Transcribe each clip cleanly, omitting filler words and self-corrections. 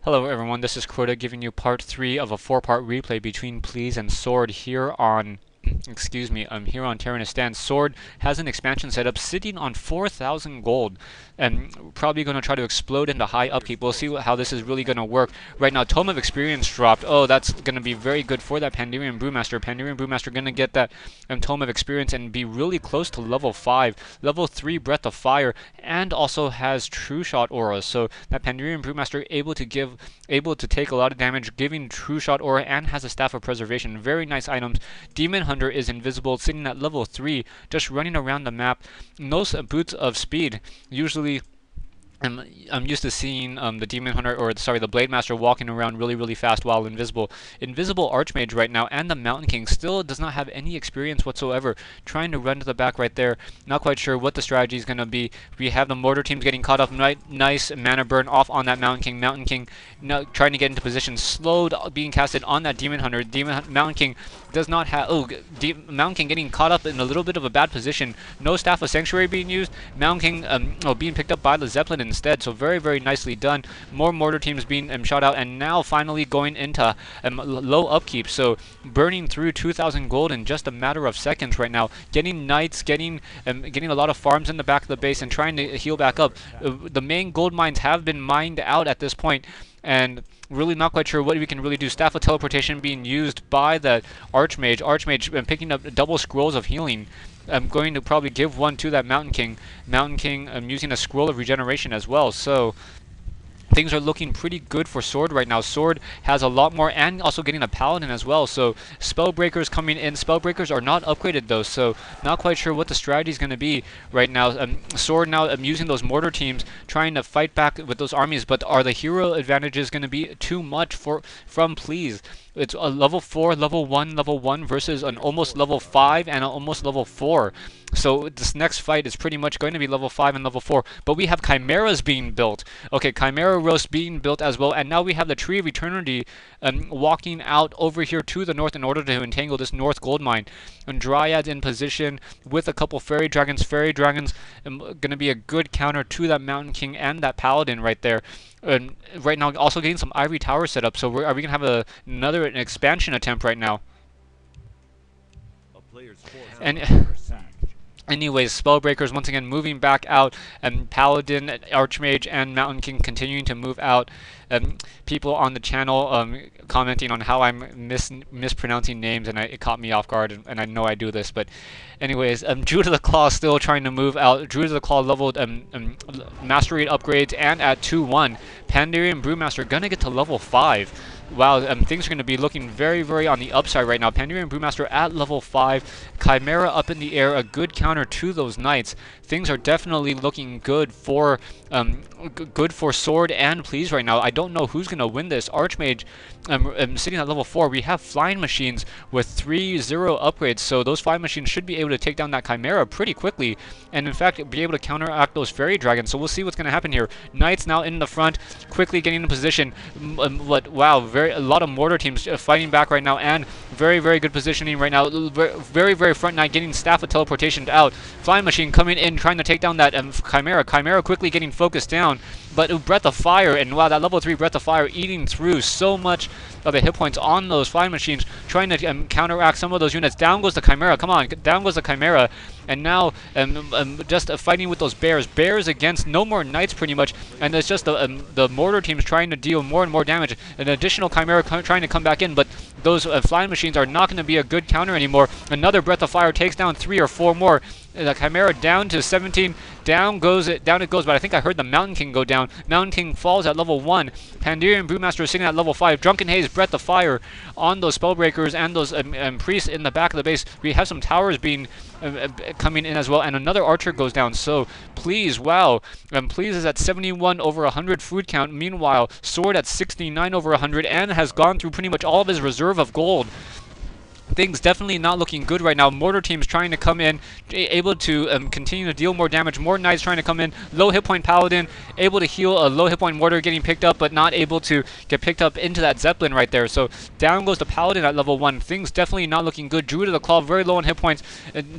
Hello everyone, this is Crota giving you part 3 of a 4-part replay between Please and Sword here on here on Terenas. Sword has an expansion setup sitting on 4,000 gold and probably going to try to explode into high upkeep. We'll see how this is really going to work. Right now, Tome of Experience dropped. Oh, that's going to be very good for that Pandarian Brewmaster. Pandarian Brewmaster going to get that Tome of Experience and be really close to level 5. Level 3 Breath of Fire, and also has True Shot Aura. So that Pandarian Brewmaster able to take a lot of damage, giving True Shot Aura, and has a Staff of Preservation. Very nice items. Demon Hunter is invisible, sitting at level 3, just running around the map. No boots of speed. Usually I'm used to seeing the Demon Hunter, or sorry, the Blade Master walking around really fast while invisible. Invisible Archmage right now, and the Mountain King still does not have any experience whatsoever. Trying to run to the back right there. Not quite sure what the strategy is going to be. We have the Mortar teams getting caught up. Nice mana burn off on that Mountain King. Mountain King trying to get into position. Slowed, being casted on that Demon Hunter. Mountain King does not have... Oh, Mountain King getting caught up in a little bit of a bad position. No Staff of Sanctuary being used. Mountain King being picked up by the Zeppelin instead. So very nicely done. More mortar teams being shot out, and now finally going into low upkeep. So burning through 2,000 gold in just a matter of seconds right now. Getting knights, getting a lot of farms in the back of the base, and trying to heal back up. The main gold mines have been mined out at this point, and really not quite sure what we can really do. Staff of Teleportation being used by the Archmage. Archmage picking up double scrolls of healing. I'm going to probably give one to that Mountain King. Mountain King using a Scroll of Regeneration as well. So things are looking pretty good for Sword right now. Sword has a lot more, and also getting a Paladin as well. So Spellbreakers coming in. Spellbreakers are not upgraded though, so not quite sure what the strategy is going to be right now. Sword now using those mortar teams, trying to fight back with those armies, but are the hero advantages going to be too much from Please? It's a level 4, level 1 versus an almost level 5 and an almost level 4. So this next fight is pretty much going to be level 5 and level 4. But we have Chimeras being built. Okay, Chimera Roast being built as well. And now we have the Tree of Eternity walking out over here to the north in order to entangle this north gold mine. And Dryads in position with a couple Fairy Dragons. Fairy Dragons going to be a good counter to that Mountain King and that Paladin right there. And right now also getting some Ivory Tower set up. So are we going to have another expansion attempt right now? And anyways, Spellbreakers once again moving back out, and Paladin, Archmage, and Mountain King continuing to move out. People on the channel commenting on how I'm mispronouncing names, and it caught me off guard, and I know I do this. But anyways, Druid of the Claw still trying to move out. Druid of the Claw leveled Mastery upgrades, and at 2-1. Pandarian Brewmaster gonna get to level 5. Wow, things are going to be looking very on the upside right now. Pandarian Brewmaster at level 5. Chimera up in the air, a good counter to those knights. Things are definitely looking good for Sword and Please right now. I don't know who's going to win this. Archmage sitting at level 4. We have flying machines with 3-0 upgrades, so those flying machines should be able to take down that Chimera pretty quickly, and in fact be able to counteract those Fairy Dragons. So we'll see what's going to happen here. Knights now in the front, quickly getting in position. Wow, a lot of mortar teams fighting back right now, and very good positioning right now. Very front knight getting Staff of Teleportation out. Flying machine coming in, trying to take down that Chimera. Chimera quickly getting focused down, but Breath of Fire, and wow, that level 3 Breath of Fire eating through so much of the hit points on those flying machines, trying to counteract some of those units. Down goes the Chimera. Come on, down goes the Chimera. And now just fighting with those bears. Bears against no more knights pretty much, and it's just the mortar teams trying to deal more and more damage. An additional Chimera trying to come back in, but those flying machines are not going to be a good counter anymore. Another Breath of Fire takes down 3 or 4 more. The Chimera down to 17. Down it goes, but I think I heard the Mountain King go down. Mountain King falls at level 1. Pandarian Brewmaster is sitting at level 5. Drunken Haze, Breath of Fire on those Spellbreakers and those priests in the back of the base. We have some towers being coming in as well, and another archer goes down. So Please, wow, Please is at 71 over 100 food count. Meanwhile, Sword at 69 over 100 and has gone through pretty much all of his reserve of gold. things definitely not looking good right now. Mortar teams trying to come in, able to continue to deal more damage. More knights trying to come in. Low hit point paladin, able to heal. A low hit point mortar getting picked up, but not able to get picked up into that zeppelin right there. So down goes the paladin at level 1. Things definitely not looking good. Druid of the Claw very low on hit points.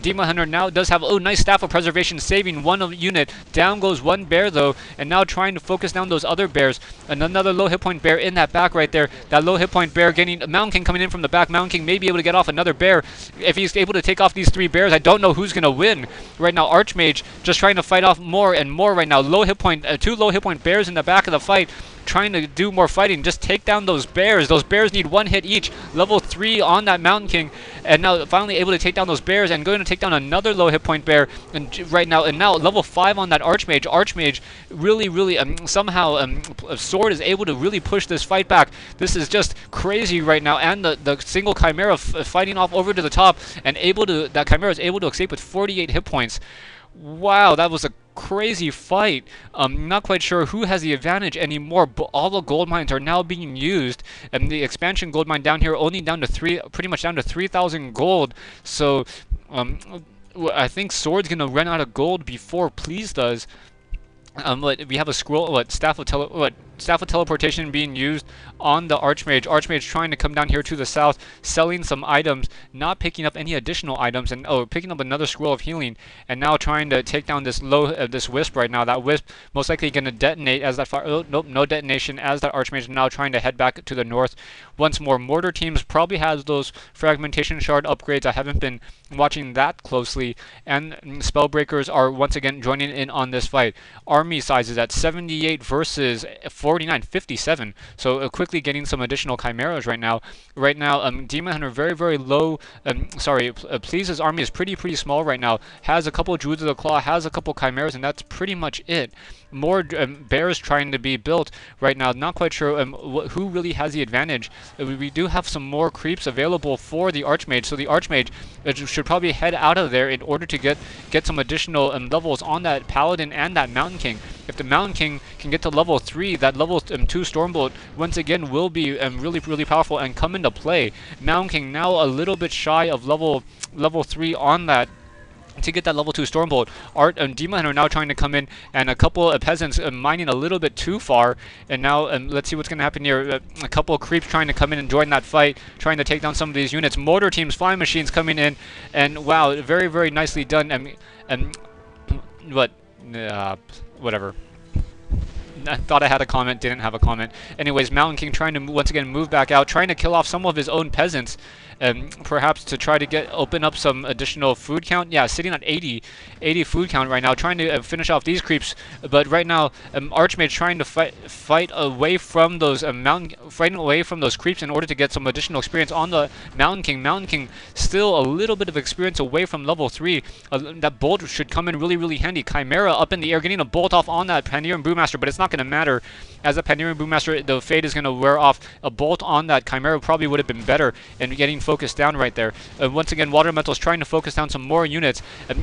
Demon Hunter now does have nice staff of preservation, saving one unit. Down goes one bear though, and now trying to focus down those other bears. And another low hit point bear in that back right there. That low hit point bear getting Mountain King coming in from the back. Mountain King may be able to get off another bear. If he's able to take off these 3 bears, I don't know who's going to win. Right now, Archmage just trying to fight off more and more right now. Low hit point, 2 low hit point bears in the back of the fight, trying to do more fighting. Just take down those bears. Those bears need 1 hit each. Level 3 on that Mountain King, and now finally able to take down those bears and going to take down another low hit point bear. And right now, level 5 on that Archmage. Archmage really somehow Sword is able to really push this fight back. This is just crazy right now, and the single Chimera fighting off over to the top, and that Chimera is able to escape with 48 hit points. Wow, that was a crazy fight. Not quite sure who has the advantage anymore, but all the gold mines are now being used, and the expansion gold mine down here only down to pretty much down to 3,000 gold. So I think Sword's gonna run out of gold before Please does. We have a scroll. Staff of teleportation being used on the Archmage. Archmage trying to come down here to the south, selling some items, not picking up any additional items, and picking up another scroll of healing, and now trying to take down this this wisp right now. That wisp most likely going to detonate as that fire. Oh, nope, no detonation as that Archmage is now trying to head back to the north. Once more, mortar teams probably has those fragmentation shard upgrades. I haven't been watching that closely, and spellbreakers are once again joining in on this fight. Army sizes at 78 versus 49, 57. So quickly getting some additional chimeras right now. Demon Hunter very low. Please's army is pretty small right now. Has a couple Druids of the Claw, has a couple chimeras, and that's pretty much it. More bears trying to be built right now. Not quite sure who really has the advantage. We do have some more creeps available for the Archmage, so the Archmage should probably head out of there in order to get some additional levels on that Paladin and that Mountain King. If the Mountain King can get to level 3, that level 2 Stormbolt once again will be really powerful and come into play. Mountain King now a little bit shy of level 3 on that. To get that level 2 Stormbolt, Demon Hunter now trying to come in, and a couple of peasants mining a little bit too far. And now let's see what's going to happen here. A couple of creeps trying to come in and join that fight, trying to take down some of these units. Mortar teams, flying machines coming in, and wow, very nicely done. Whatever. I thought I had a comment, didn't have a comment. Anyways, Mountain King trying to once again move back out, trying to kill off some of his own peasants, perhaps to try to open up some additional food count. Yeah, sitting at 80 food count right now, trying to finish off these creeps. But right now, Archmage trying to fight away from those fighting away from those creeps in order to get some additional experience on the Mountain King. Mountain King still a little bit of experience away from level 3. That bolt should come in really handy. Chimera up in the air, getting a bolt off on that Panderan Brewmaster, but it's not going to matter. As a Panderan Brewmaster, the fade is going to wear off. A bolt on that Chimera probably would have been better in getting focused down right there. Once again, Water Elemental is trying to focus down some more units.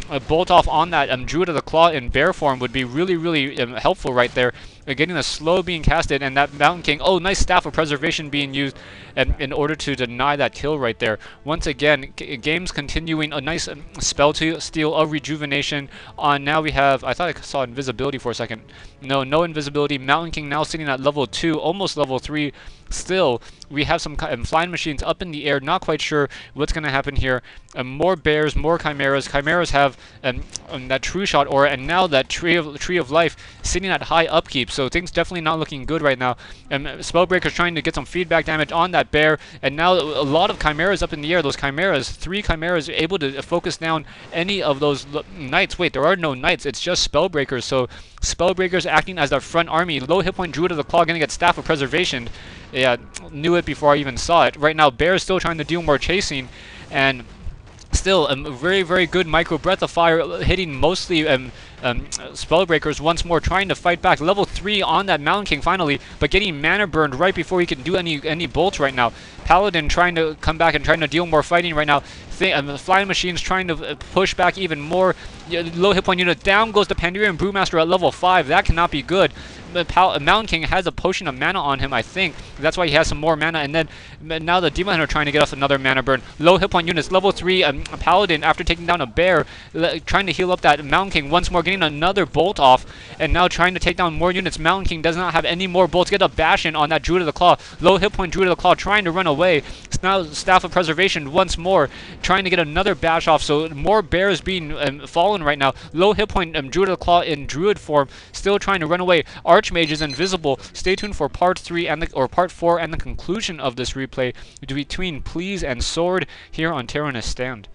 A bolt off on that Druid of the Claw in bear form would be really helpful right there. Getting a slow being casted, and that Mountain King, nice Staff of Preservation being used in order to deny that kill right there. Once again, games continuing, a nice spell to steal of Rejuvenation on. Now we have, I thought I saw invisibility for a second. No invisibility. Mountain King now sitting at level 2, almost level 3. Still, we have some flying machines up in the air. Not quite sure what's going to happen here. More bears, more chimeras. Chimeras have that True Shot aura, and now that Tree of Life sitting at high upkeep. So things definitely not looking good right now. Spellbreaker's trying to get some feedback damage on that bear, and now a lot of chimeras up in the air. Those chimeras, 3 chimeras, able to focus down any of those knights. Wait, there are no knights. It's just Spellbreakers. So Spellbreakers acting as their front army. Low hit point Druid of the Claw going to get Staff of Preservation. Yeah, knew it before I even saw it. Right now, Bear's still trying to do more chasing, and still a very good Micro Breath of Fire hitting mostly Spellbreakers once more, trying to fight back. Level 3 on that Mountain King finally, but getting mana burned right before he can do any bolts right now. Paladin trying to come back and trying to deal more fighting right now. Flying Machines trying to push back even more. Low hit point unit. Down goes the Panderan Brewmaster at level 5. That cannot be good. Mountain King has a potion of mana on him, I think. That's why he has some more mana. And then now the Demon Hunter trying to get off another mana burn. Low hit point units. Level 3 Paladin after taking down a bear, trying to heal up that Mountain King once more, getting another bolt off, and now trying to take down more units. Mountain King does not have any more bolts. Get a bash in on that Druid of the Claw. Low hit point Druid of the Claw trying to run away. Now Staff of Preservation once more, trying to get another bash off. So more bears being fallen right now. Low hit point Druid of the Claw in Druid form, still trying to run away. Archmage is invisible. Stay tuned for part 3 and part 4 and the conclusion of this replay between Please and Sword here on Terenas Stand.